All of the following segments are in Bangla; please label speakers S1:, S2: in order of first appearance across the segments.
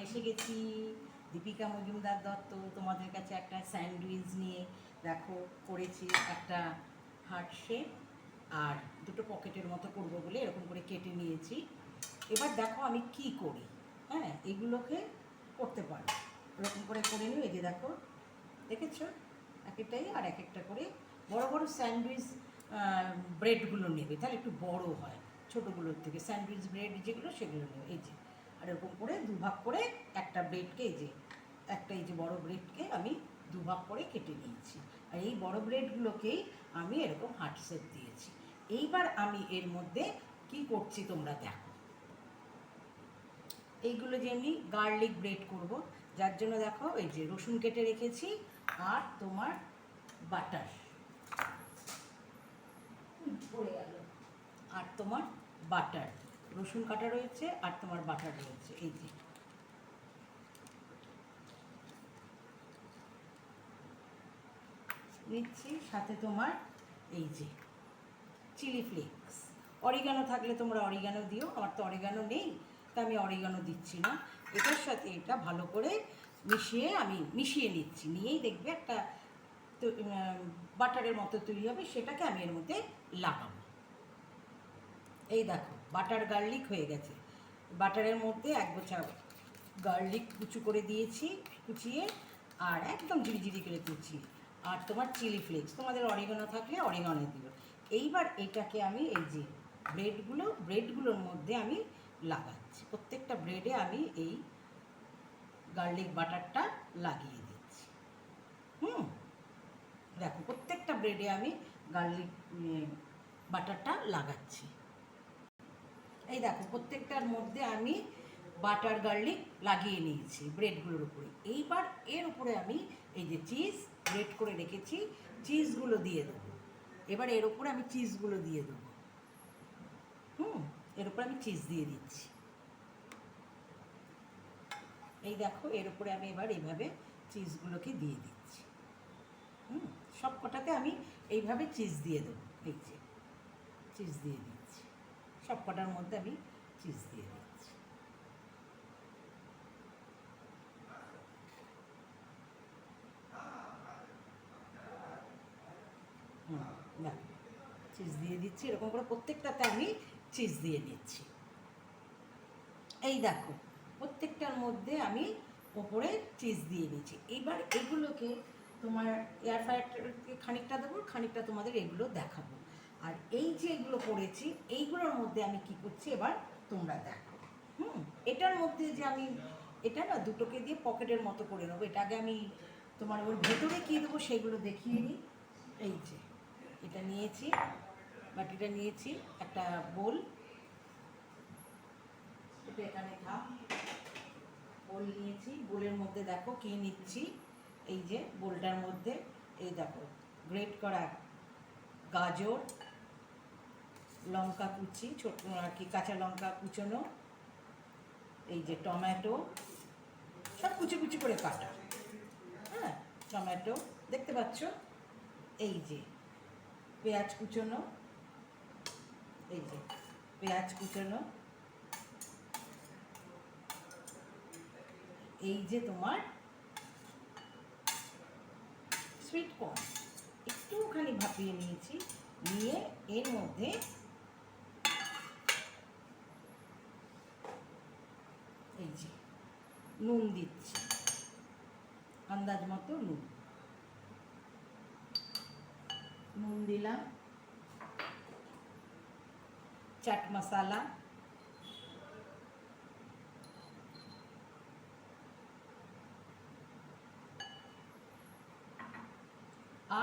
S1: এসে গেছি দীপিকা মজুমদার দত্ত, তোমাদের কাছে একটা স্যান্ডউইচ নিয়ে। দেখো করেছি একটা হার্ট শেপ আর দুটো পকেটের মতো করব বলে এরকম করে কেটে নিয়েছি। এবার দেখো আমি কি করি। হ্যাঁ, এগুলোকে করতে পারো, এরকম করে নিও। এই যে দেখো, দেখেছো, এক একটাই আর এক একটা করে বড় বড় স্যান্ডউইচ ব্রেডগুলো নেবে, তাহলে একটু বড় হয় ছোটোগুলোর থেকে। স্যান্ডউইচ ব্রেড যেগুলো সেগুলো নেবে। এই যে, আর এরকম করে দুভাগ করে একটা ব্রেডকে, এই যে একটা, এই যে বড় ব্রেডকে আমি দুভাগ করে কেটে নিয়েছি। আর এই বড় ব্রেডগুলোকেই আমি এরকম হার্ট শেপ দিয়েছি। এইবার আমি এর মধ্যে কি করছি তোমরা দেখো। এইগুলো যে আমি গার্লিক ব্রেড করব, যার জন্য দেখো এই যে রসুন কেটে রেখেছি আর তোমার বাটার পড়ে গেল, আর তোমার বাটার, রসুন কাটা রয়েছে আর তোমার বাটার রয়েছে। এই যে নিচ্ছি, সাথে তোমার এই যে চিলি ফ্লেক্স, অরিগানো থাকলে তোমরা অরিগানো দিও। আমার তো অরিগানো নেই, তা আমি অরিগানো দিচ্ছি না। এটার সাথে এটা ভালো করে মিশিয়ে নিচ্ছি। নিয়েই দেখবে একটা বাটারের মতো তৈরি হবে, সেটাকে আমি এর মধ্যে লাগাবো। এই দেখো বাটার গার্লিক হয়ে গেছে। বাটারের মধ্যে এক গোছা গার্লিক কুচু করে দিয়েছি, কুচিয়ে, আর একদম ঝিরিঝিরি করে কুচিয়ে, আর তোমার চিলি ফ্লেক্স, তোমাদের অরিগানো থাকলে অরিগানো দিও। এইবার এটাকে আমি এই যে ব্রেডগুলোর মধ্যে আমি লাগাচ্ছি। প্রত্যেকটা ব্রেডে আমি এই গার্লিক বাটারটা লাগিয়ে দিচ্ছি। দেখো প্রত্যেকটা ব্রেডে আমি গার্লিক বাটারটা লাগাচ্ছি। এই দেখো প্রত্যেকটার মধ্যে আমি বাটার গার্লিক লাগিয়ে নিয়েছি ব্রেডগুলোর উপরে। এইবার এর উপরে আমি এই যে চিজ গ্রেট করে রেখেছি, চিজগুলো দিয়ে দেবো। এবার এর উপরে আমি চিজগুলো দিয়ে দেবো। এর উপরে আমি চিজ দিয়ে দিচ্ছি। এই দেখো এর উপরে আমি এবার এইভাবে চিজগুলোকে দিয়ে দিচ্ছি। সব কটাতে আমি এইভাবে চিজ দিয়ে দেবো। এই যে চিজ দিয়ে দিচ্ছি, সব কটার মধ্যে আমি চিজ দিয়ে দিচ্ছি। দেখো চিজ দিয়ে দিচ্ছি, এরকম করে প্রত্যেকটাতে আমি চিজ দিয়ে নিচ্ছি। এই দেখো প্রত্যেকটার মধ্যে আমি ওপরে চিজ দিয়ে দিচ্ছি। এবার এগুলোকে তোমার এয়ার ফ্রায়ারকে খানিকটা দেবো, খানিকটা তোমাদের এগুলো দেখাবো। আর এই যে এগুলো করেছি, এইগুলোর মধ্যে আমি কি করছি এবার তোমরা দেখো। এটার মধ্যে যে আমি এটা না দুটোকে দিয়ে পকেটের মতো করে নেবো। এটা আগে আমি তোমার ওর ভেতরে কী দেবো সেগুলো দেখিয়ে নিই। এই যে এটা নিয়েছি, বাটিটা নিয়েছি, একটা বোল, এটা এখানে থাক। বোল নিয়েছি, বোলের মধ্যে দেখো কী নিচ্ছি। এই যে বোলটার মধ্যে এই দেখো গ্রেট করা গাজর, লঙ্কা কুচি, ছোট আর কি কাঁচা লঙ্কা কুচোনো, এই যে টমেটো, সব কুচি কুচি করে কাটা। হ্যাঁ, টমেটো দেখতে পাচ্ছ, এই যে পেঁয়াজ কুচোনো, এই যে পেঁয়াজ কুচোনো, এই যে তোমার সুইট কর্ন একটুখানি ভাপিয়ে নিয়েছি, নিয়ে এর মধ্যে এই যে নুন দিচ্ছি, আন্দাজ মতো নুন দিলাম, চাট মশলা,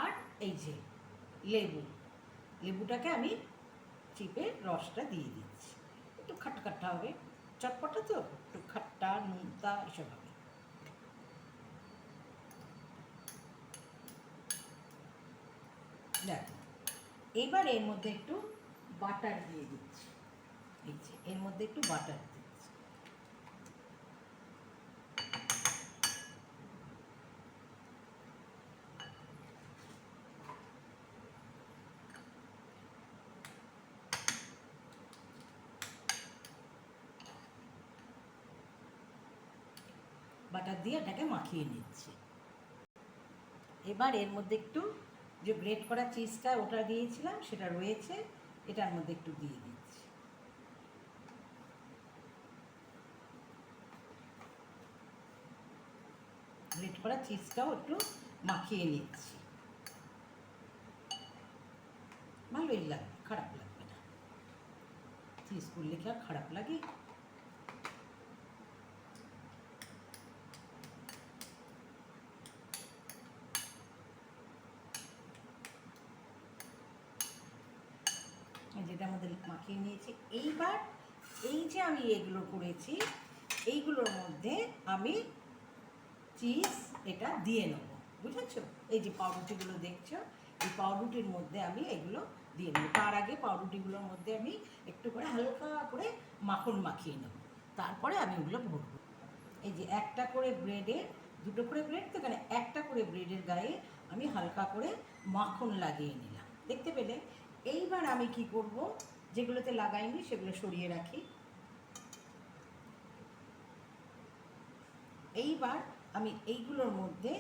S1: আর এই যে লেবুটাকে আমি চিপে রসটা দিয়ে দিচ্ছি। একটু খাট্টা হবে, চটপটা তো, একটু খাট্টা নুনতা এসব হবে। দেখো এবার এর মধ্যে একটু বাটার দিয়ে দিচ্ছি। এই যে এর মধ্যে একটু বাটার দিচ্ছি। বাটার দিয়ে এটাকে মাখিয়ে নিচ্ছি। এবার এর মধ্যে একটু যে গ্রেট করা চিজটা ওটা দিয়েছিলাম সেটা রয়েছে, এটার মধ্যে একটু দিয়ে দিচ্ছি। গ্রেট করা চিজটাও একটু মাখিয়ে নিচ্ছি। ভালোই লাগবে, খারাপ লাগবে না। চিজ করলে কি আর খারাপ লাগে? যেটার মধ্যে মাখিয়ে নিয়েছি। এইবার এই যে আমি এগুলো করেছি, এইগুলোর মধ্যে আমি চিজ এটা দিয়ে নেব, বুঝেছো? এই যে পাউরুটিগুলো দেখছো, এই পাউরুটির মধ্যে আমি এগুলো দিয়ে নেব। তার আগে পাউরুটিগুলোর মধ্যে আমি একটু করে হালকা করে মাখন মাখিয়ে নেব, তারপরে আমি ওগুলো ভরবো। এই যে একটা করে ব্রেডে, দুটো করে ব্রেড তো এখানে একটা করে ব্রেডের গায়ে আমি হালকা করে মাখন লাগিয়ে নিলাম, দেখতে পেলে? এইবার আমি কি করব, যেগুলোতে লাগাইনি সেগুলো সরিয়ে রাখি। এইবার আমি এইগুলোর মধ্যে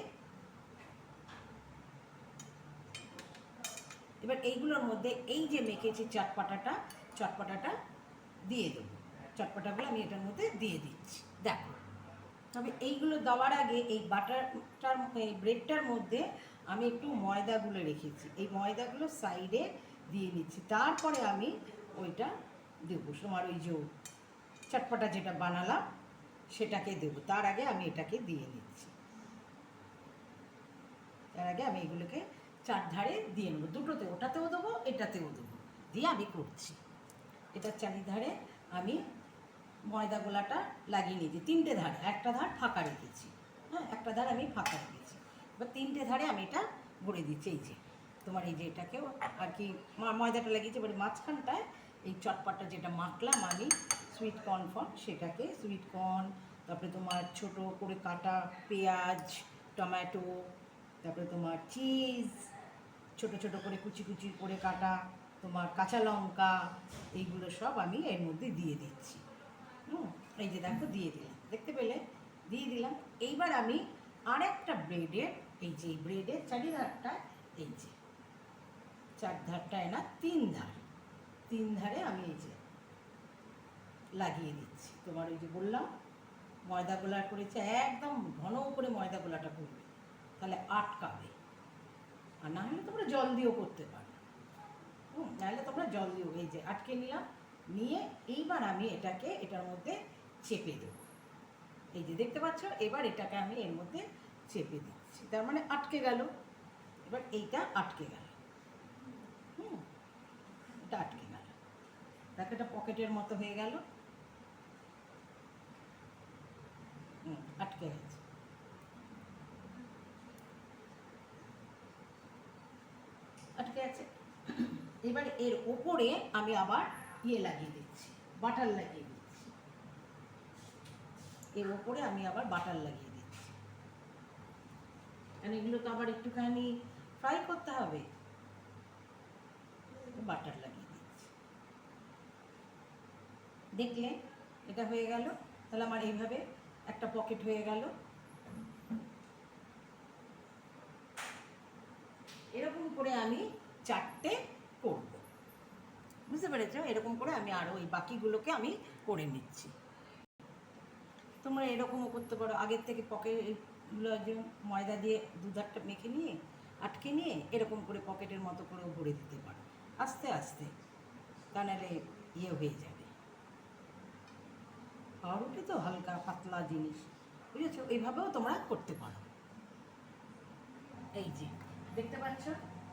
S1: এই যে মেখেছি চটপটাটা দিয়ে দেবো। চটপটাগুলো আমি এটার মধ্যে দিয়ে দিচ্ছি, দেখো। তবে এইগুলো দেওয়ার আগে এই বাটারটার, এই ব্রেডটার মধ্যে আমি একটু ময়দা গুলে রেখেছি, এই ময়দাগুলো সাইডে দিয়ে নিচ্ছি। তারপরে আমি ওইটা দেবো, তোমার ওই যে চটপটা যেটা বানালাম সেটাকে দেবো। তার আগে আমি এটাকে দিয়ে নিচ্ছি। তার আগে আমি এগুলোকে চারধারে দিয়ে নেবো, দুটোতে, ওটাতেও দেবো এটাতেও দেবো, দিয়ে আমি করছি। এটার চারিধারে আমি ময়দা গোলাটা লাগিয়ে নিয়েছি, তিনটে ধারে, একটা ধার ফাঁকা রেখেছি। হ্যাঁ, একটা ধার আমি ফাঁকা রেখেছি। এবার তিনটে ধারে আমি এটা ভরে দিচ্ছি। এই যে তোমার এই যে এটাকেও আর কি ময়দাটা লাগিয়েছি। এবার মাঝখানটায় এই চটপটটা যেটা মাখলাম আমি সুইট কর্ন সেটাকে, সুইট কর্ন, তারপরে তোমার ছোট করে কাটা পেঁয়াজ, টমেটো, তারপরে তোমার চিজ, ছোট ছোট করে কুচি কুচি করে কাটা তোমার কাঁচা লঙ্কা, এইগুলো সব আমি এর মধ্যে দিয়ে দিচ্ছি। এই যে দেখো দিয়ে দিলাম, দেখতে পেলে? দিয়ে দিলাম। এইবার আমি আরেকটা ব্রেডের, এই যে ব্রেডের চারিধারটা, এই যে চারধারটায় না, তিন ধারে আমি এই যে লাগিয়ে দিচ্ছি। তোমার ওই যে বললাম ময়দা গোলা করেছে, একদম ঘন করে ময়দা গোলাটা করবে, তাহলে আটকাবে। আর না হলে তোমরা জল দিয়েও করতে পারো। নাহলে তোমরা জল দিও। এই যে আটকে নিলাম, নিয়ে এইবার আমি এটাকে এটার মধ্যে চেপে দেবো। এই যে দেখতে পাচ্ছ, এবার এটাকে আমি এর মধ্যে চেপে দিচ্ছি, তার মানে আটকে গেল। এবার এইটা আটকে গেল, এটা আটকে গেল। দেখো এটা পকেটের মতো হয়ে গেল, আটকে গেছে। আটকে আছে। এবার এর ওপরে আমি আবার লাগিয়ে দিচ্ছি, বাটার লাগিয়ে দিচ্ছি। এর ওপরে আমি আবার বাটার লাগিয়ে দিচ্ছি, কারণ এগুলো তো আবার একটুখানি ফ্রাই করতে হবে। বাটার লাগিয়ে দিচ্ছি, দেখলে এটা হয়ে গেল। তাহলে আমার এইভাবে একটা পকেট হয়ে গেল। এরকম করে আমি চারটে করব, বুঝতে পেরেছো? এরকম করে আমি আরও ওই বাকিগুলোকে আমি করে নিচ্ছি। তোমরা এরকমও করতে পারো, আগের থেকে পকেটগুলো যে ময়দা দিয়ে দুধারটা মেখে নিয়ে আটকে নিয়ে এরকম করে পকেটের মতো করেও ভরে দিতে পারো আস্তে আস্তে, তা নাহলে হয়ে যাবে। পাউরুটি তো হালকা পাতলা জিনিস, বুঝেছো? এইভাবেও তোমরা করতে পারো। এই যে দেখতে পাচ্ছ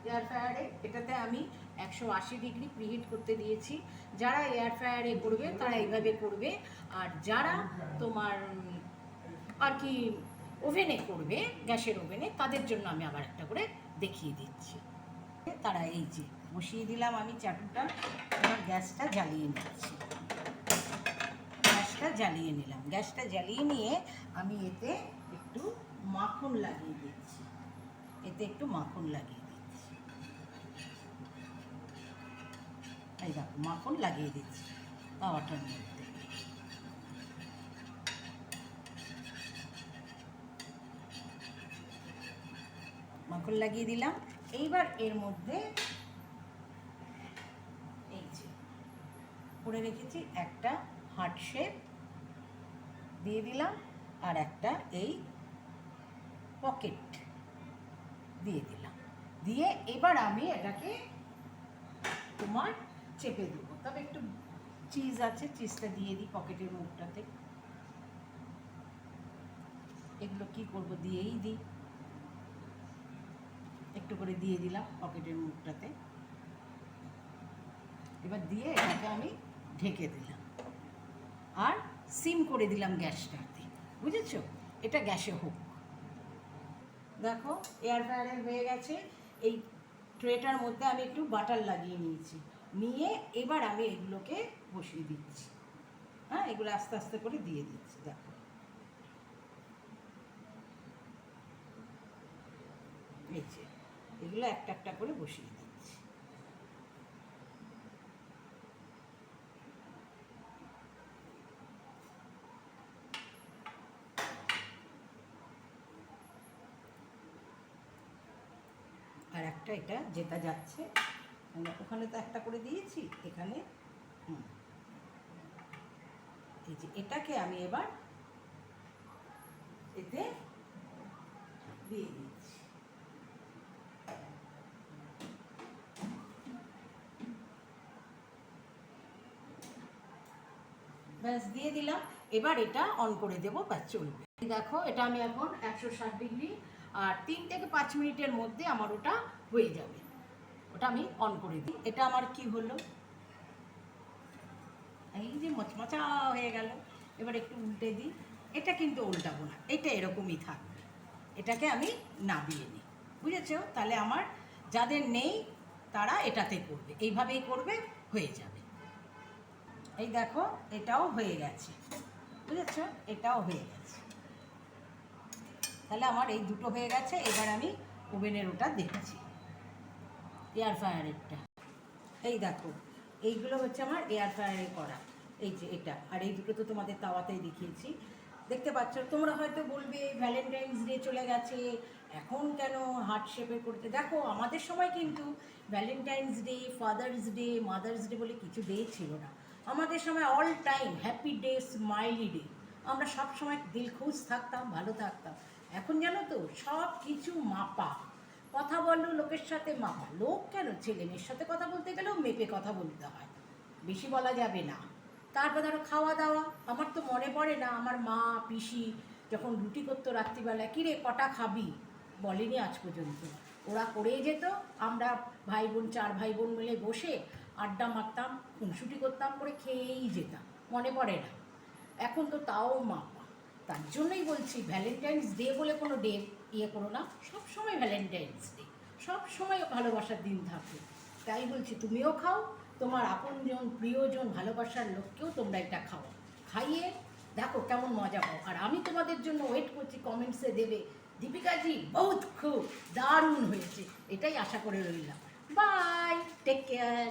S1: এয়ার ফ্রায়ারে, এটাতে আমি 180 ডিগ্রি প্রিহিট করতে দিয়েছি। যারা এয়ার ফ্রায়ারে করবে তারা এইভাবে করবে, আর যারা তোমার আর কি ওভেনে করবে, গ্যাসের ওভেনে, তাদের জন্য আমি আবার একটা করে দেখিয়ে দিচ্ছি। তারা এই যে বসিয়ে দিলাম আমি চাটুটা, এবার গ্যাসটা জ্বালিয়ে নিচ্ছি। গ্যাসটা জ্বালিয়ে নিলাম, গ্যাসটা জ্বালিয়ে নিয়ে আমি এতে একটু মাখন লাগিয়ে দিচ্ছি, এতে একটু মাখন লাগিয়ে দিচ্ছি। এই দেখো মাখন লাগিয়ে দিচ্ছি তাওয়াটার মধ্যে। মাখন লাগিয়ে দিলাম। এইবার এর মধ্যে এই যে করে রেখেছি একটা হার্ট শেপ দিয়ে দিলাম, আর একটা এই পকেট দিয়ে দিলাম। দিয়ে এবার আমি এটাকে তোমার চেপে দেবো। তবে একটু চিজ আছে, চিজটা দিয়ে দিই পকেটের মুখটাতে। এগুলো কি করব, দিয়েই দিই, একটু করে দিয়ে দিলাম পকেটের মুখটাতে। এবার দিয়ে এটাকে আমি ঢেকে দিলাম আর সিম করে দিলাম গ্যাসটাতে, বুঝেছো? এটা গ্যাসে হোক। দেখো এয়ার ফ্রায়ারে হয়ে গেছে। এই ট্রেটার মধ্যে আমি একটু বাটার লাগিয়ে নিয়েছি, নিয়ে এবার আমি এগুলোকে বসিয়ে দিচ্ছি। হ্যাঁ, এগুলো আস্তে আস্তে করে দিয়ে দিচ্ছি। দেখো এই যে এগুলো একটা একটা করে বসিয়ে দিচ্ছি। আর একটা এটা যেটা যাচ্ছে, ওখানে তো একটা করে দিয়েছি, এখানে এই যে এটাকে আমি এবার এতে দিয়ে দিচ্ছি। ব্যাস দিয়ে দিলাম। এবার এটা অন করে দেবো, ব্যাস চলবে। দেখো এটা আমি এখন 160 ডিগ্রি আর 3 থেকে 5 মিনিটের মধ্যে আমার ওটা হয়ে যাবে। ওটা আমি অন করে দিই। এটা আমার কি হলো, এই যে মচমচা হয়ে গেল। এবার একটু উল্টে দিই। এটা কিন্তু উল্টাবো না, এটা এরকমই থাকবে। এটাকে আমি নাবিয়ে নিই, বুঝেছো? তাহলে আমার যাদের নেই তারা এটাতে করবে, এইভাবেই করবে, হয়ে যাবে। এই দেখো এটাও হয়ে গেছে, বুঝেছো? এটাও হয়ে গেছে। তাহলে আমার এই দুটো হয়ে গেছে। এবার আমি ওভেনের ওটা দেখছি, এয়ার ফ্রায়ারেরটা। এই দেখো এইগুলো হচ্ছে আমার এয়ার ফ্রায়ারে করা। এই যে এটা, আর এই দুটো তো তোমাদের তাওয়াতেই দেখিয়েছি। দেখতে পাচ্ছ? তোমরা হয়তো বলবে ভ্যালেন্টাইন্স ডে চলে গেছে, এখন কেন হার্ট শেপে করতে? দেখো আমাদের সময় কিন্তু Valentine's day, father's day, mother's day বলে কিছু ডে ছিল না। আমাদের সময় all time happy day, smiley day. আমরা সব সময় দিল খুশ থাকতাম, ভালো থাকতাম। এখন জানো তো সব কিছু মাপা। কথা বললো লোকের সাথে মাপা। লোক কেন, ছেলে মেয়ের সাথে কথা বলতে গেলেও মেপে কথা বলতে হয়, বেশি বলা যাবে না। তারপর ধরো খাওয়া দাওয়া, আমার তো মনে পড়ে না আমার মা পিসি যখন রুটি করতো রাত্রিবেলায়, কিরে কটা খাবি বলেনি আজ পর্যন্ত। ওরা করেই যেত, আমরা ভাই বোন 4 ভাই বোন মিলে বসে আড্ডা মারতাম, খুনসুটি করতাম, করে খেয়েই যেতাম, মনে পড়ে না। এখন তো তাও মাপা। তার জন্যই বলছি ভ্যালেন্টাইন্স ডে বলে কোনো ডে ইয়ে করো না, সব সময় ভ্যালেন্টাইন্স ডে, সব সময় ভালোবাসার দিন থাকে। তাই বলছি তুমিও খাও, তোমার আপনজন, প্রিয়জন, ভালোবাসার লোককেও তোমরা এটা খাও, খাইয়ে দেখো কেমন মজা পাও। আর আমি তোমাদের জন্য ওয়েট করছি, কমেন্টসে দেবে দীপিকাজি বহুত খুব দারুণ হয়েছে, এটাই আশা করে রইলাম। Bye, take care.